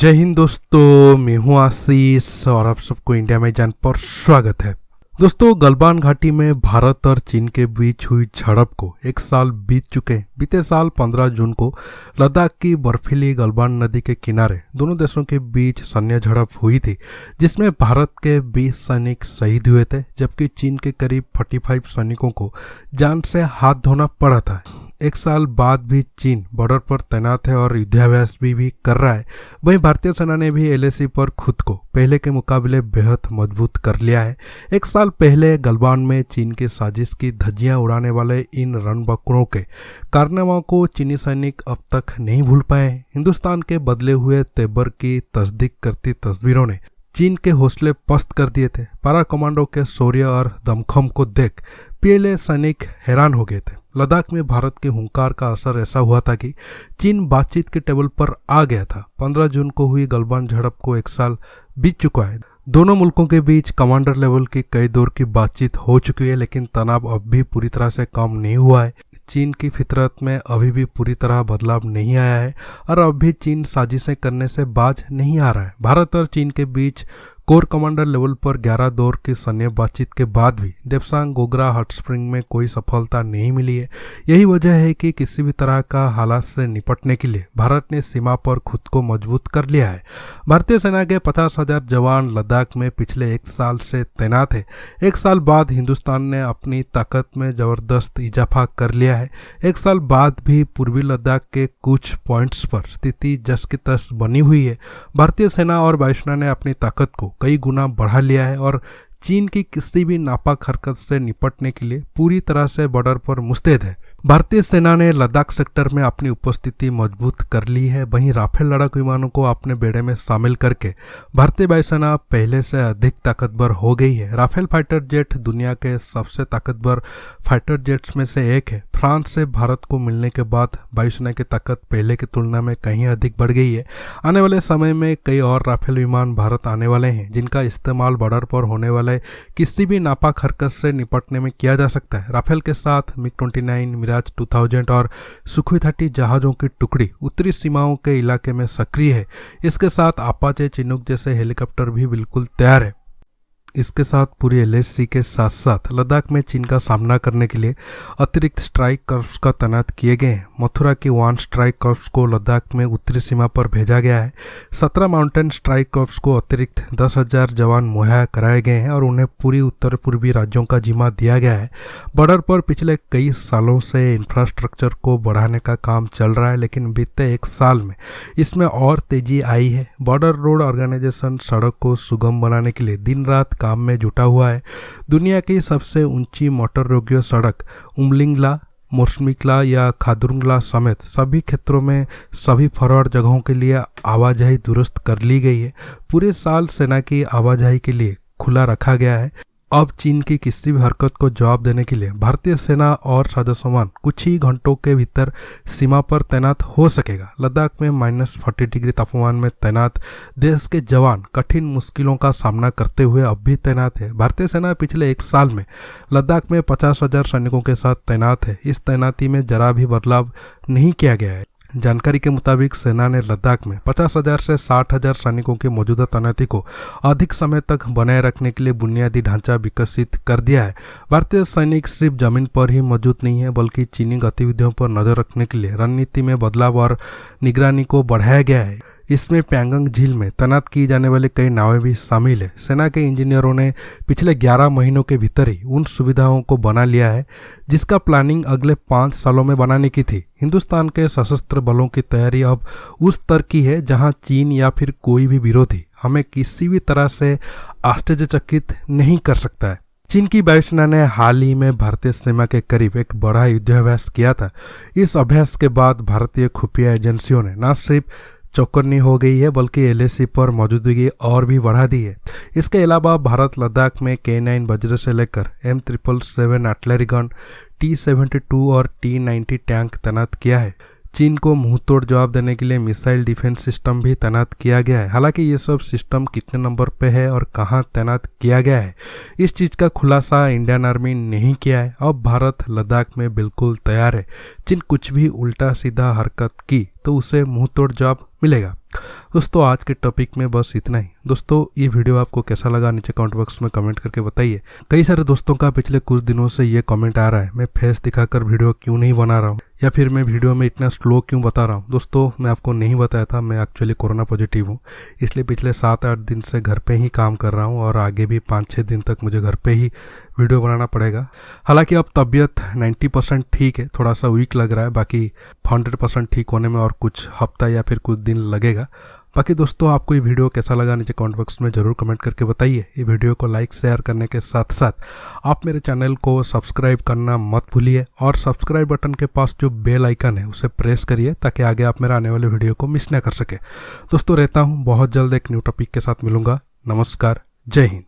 जय हिंद दोस्तों, मैं हूं आशीष और आप सबको इंडिया में जान पर स्वागत है। दोस्तों, गलवान घाटी में भारत और चीन के बीच हुई झड़प को एक साल बीत चुके हैं। बीते साल 15 जून को लद्दाख की बर्फीली गलवान नदी के किनारे दोनों देशों के बीच सैन्य झड़प हुई थी, जिसमें भारत के 20 सैनिक शहीद हुए थे, जबकि चीन के करीब 45 सैनिकों को जान से हाथ धोना पड़ा था। एक साल बाद भी चीन बॉर्डर पर तैनात है और युद्धाभ्यास भी कर रहा है। वहीं भारतीय सेना ने भी एलएसी पर खुद को पहले के मुकाबले बेहद मजबूत कर लिया है। एक साल पहले गलवान में चीन की साजिश की धज्जियां उड़ाने वाले इन रणबंकुरों के कारनामों को चीनी सैनिक अब तक नहीं भूल पाए। हिंदुस्तान के बदले हुए तेवर की तस्दीक करती तस्वीरों ने चीन के हौसले पस्त कर दिए थे। पारा कमांडो के शौर्य और दमखम को देख पीएलए सैनिक हैरान हो गए थे। लद्दाख में भारत के हुंकार का असर ऐसा हुआ था कि चीन बातचीत के टेबल पर आ गया था। 15 जून को हुई गलवान झड़प को एक साल बीत चुका है। दोनों मुल्कों के बीच कमांडर लेवल की कई दौर की बातचीत हो चुकी है, लेकिन तनाव अब भी पूरी तरह से कम नहीं हुआ है। चीन की फितरत में अभी भी पूरी तरह बदलाव नहीं आया है और अब भी चीन साजिशें करने से बाज नहीं आ रहा है। भारत और चीन के बीच कोर कमांडर लेवल पर 11 दौर की सैन्य बातचीत के बाद भी देप्सांग गोग्रा हॉट स्प्रिंग में कोई सफलता नहीं मिली है। यही वजह है कि किसी भी तरह का हालात से निपटने के लिए भारत ने सीमा पर खुद को मजबूत कर लिया है। भारतीय सेना के 50,000 जवान लद्दाख में पिछले एक साल से तैनात है। एक साल बाद हिंदुस्तान ने अपनी ताकत में जबरदस्त इजाफा कर लिया है। एक साल बाद भी पूर्वी लद्दाख के कुछ पॉइंट्स पर स्थिति जस की तस बनी हुई है। भारतीय सेना और वायुसेना ने अपनी ताकत को कई गुना बढ़ा लिया है और चीन की किसी भी नापाक हरकत से निपटने के लिए पूरी तरह से बॉर्डर पर मुस्तैद है। भारतीय सेना ने लद्दाख सेक्टर में अपनी उपस्थिति मजबूत कर ली है। वहीं राफेल लड़ाकू विमानों को अपने बेड़े में शामिल करके भारतीय वायुसेना पहले से अधिक ताकतवर हो गई है। राफेल फाइटर जेट दुनिया के सबसे ताकतवर फाइटर जेट्स में से एक है। फ्रांस से भारत को मिलने के बाद वायुसेना की ताकत पहले की तुलना में कहीं अधिक बढ़ गई है। आने वाले समय में कई और राफेल विमान भारत आने वाले हैं, जिनका इस्तेमाल बॉर्डर पर होने वाले किसी भी नापाक हरकत से निपटने में किया जा सकता है। राफेल के साथ मिग-29, मिराज 2000 और सुखोई 30 जहाजों की टुकड़ी उत्तरी सीमाओं के इलाके में सक्रिय है। इसके साथ अपाचे चिनूक जैसे हेलीकॉप्टर भी बिल्कुल तैयार है। इसके साथ पूरी एलएसी के साथ साथ लद्दाख में चीन का सामना करने के लिए अतिरिक्त स्ट्राइक कर्प्स का तैनात किए गए हैं। मथुरा की 1 स्ट्राइक कर्प्स को लद्दाख में उत्तरी सीमा पर भेजा गया है। 17 माउंटेन स्ट्राइक कर्प्स को अतिरिक्त 10,000 जवान मुहैया कराए गए हैं और उन्हें पूरी उत्तर पूर्वी राज्यों का जिम्मा दिया गया है। बॉर्डर पर पिछले कई सालों से इंफ्रास्ट्रक्चर को बढ़ाने का काम चल रहा है, लेकिन बीते एक साल में इसमें और तेजी आई है। बॉर्डर रोड ऑर्गेनाइजेशन सड़क को सुगम बनाने के लिए दिन रात काम में जुटा हुआ है। दुनिया की सबसे ऊंची मोटर योग्य सड़क उमलिंगला, मोर्शमिकला या खादुरंगला समेत सभी क्षेत्रों में सभी फॉरवर्ड जगहों के लिए आवाजाही दुरुस्त कर ली गई है। पूरे साल सेना की आवाजाही के लिए खुला रखा गया है। अब चीन की किसी भी हरकत को जवाब देने के लिए भारतीय सेना और साजो-सामान कुछ ही घंटों के भीतर सीमा पर तैनात हो सकेगा। लद्दाख में -40 डिग्री तापमान में तैनात देश के जवान कठिन मुश्किलों का सामना करते हुए अब भी तैनात है। भारतीय सेना पिछले एक साल में लद्दाख में 50,000 सैनिकों के साथ तैनात है। इस तैनाती में जरा भी बदलाव नहीं किया गया है। जानकारी के मुताबिक सेना ने लद्दाख में 50,000 से 60,000 सैनिकों की मौजूदा तैनाती को अधिक समय तक बनाए रखने के लिए बुनियादी ढांचा विकसित कर दिया है। भारतीय सैनिक सिर्फ जमीन पर ही मौजूद नहीं है, बल्कि चीनी गतिविधियों पर नजर रखने के लिए रणनीति में बदलाव और निगरानी को बढ़ाया गया है। इसमें प्यांगंग झील में तैनात की जाने वाली कई नावें भी शामिल है। सेना के इंजीनियरों ने पिछले 11 महीनों के भीतर ही उन सुविधाओं को बना लिया है जिसका प्लानिंग अगले 5 सालों में बनाने की थी। हिंदुस्तान के सशस्त्र बलों की तैयारी अब उस स्तर की है जहां चीन या फिर कोई भी विरोधी हमें किसी भी तरह से आश्चर्यचकित नहीं कर सकता है। चीन की वायुसेना ने हाल ही में भारतीय सीमा के करीब एक बड़ा युद्धाभ्यास किया था। इस अभ्यास के बाद भारतीय खुफिया एजेंसियों ने न सिर्फ चौकन्नी हो गई है, बल्कि एलएसी पर मौजूदगी और भी बढ़ा दी है। इसके अलावा भारत लद्दाख में K9 वज्र से लेकर M777 आर्टिलरी गन, T-72 और T-90 टैंक तैनात किया है। चीन को मुंहतोड़ जवाब देने के लिए मिसाइल डिफेंस सिस्टम भी तैनात किया गया है। हालांकि ये सब सिस्टम कितने नंबर पे है और कहां तैनात किया गया है, इस चीज का खुलासा इंडियन आर्मी नहीं किया है। अब भारत लद्दाख में बिल्कुल तैयार है। चीन कुछ भी उल्टा सीधा हरकत की तो उसे मुंहतोड़ जवाब मिलेगा। दोस्तों आज के टॉपिक में बस इतना ही। दोस्तों ये वीडियो आपको कैसा लगा नीचे कमेंट बॉक्स में कमेंट करके बताइए। कई सारे दोस्तों का पिछले कुछ दिनों से ये कमेंट आ रहा है, मैं फेस दिखाकर वीडियो क्यों नहीं बना रहा हूँ, या फिर मैं वीडियो में इतना स्लो क्यों बता रहा हूँ। दोस्तों मैं आपको नहीं बताया था, मैं एक्चुअली कोरोना पॉजिटिव हूँ, इसलिए पिछले 7-8 दिन से घर पे ही काम कर रहा हूँ और आगे भी 5-6 दिन तक मुझे घर पे ही वीडियो बनाना पड़ेगा। हालांकि अब तबीयत 90% ठीक है, थोड़ा सा वीक लग रहा है, बाकी 100% ठीक होने में और कुछ हफ्ता या फिर कुछ दिन लगेगा। बाकी दोस्तों आपको ये वीडियो कैसा लगा नीचे कमेंट बॉक्स में ज़रूर कमेंट करके बताइए। ये वीडियो को लाइक शेयर करने के साथ साथ आप मेरे चैनल को सब्सक्राइब करना मत भूलिए और सब्सक्राइब बटन के पास जो बेल आइकन है उसे प्रेस करिए ताकि आगे आप मेरा आने वाले वीडियो को मिस न कर सके। दोस्तों रहता हूँ, बहुत जल्द एक न्यू टॉपिक के साथ मिलूंगा। नमस्कार, जय हिंद।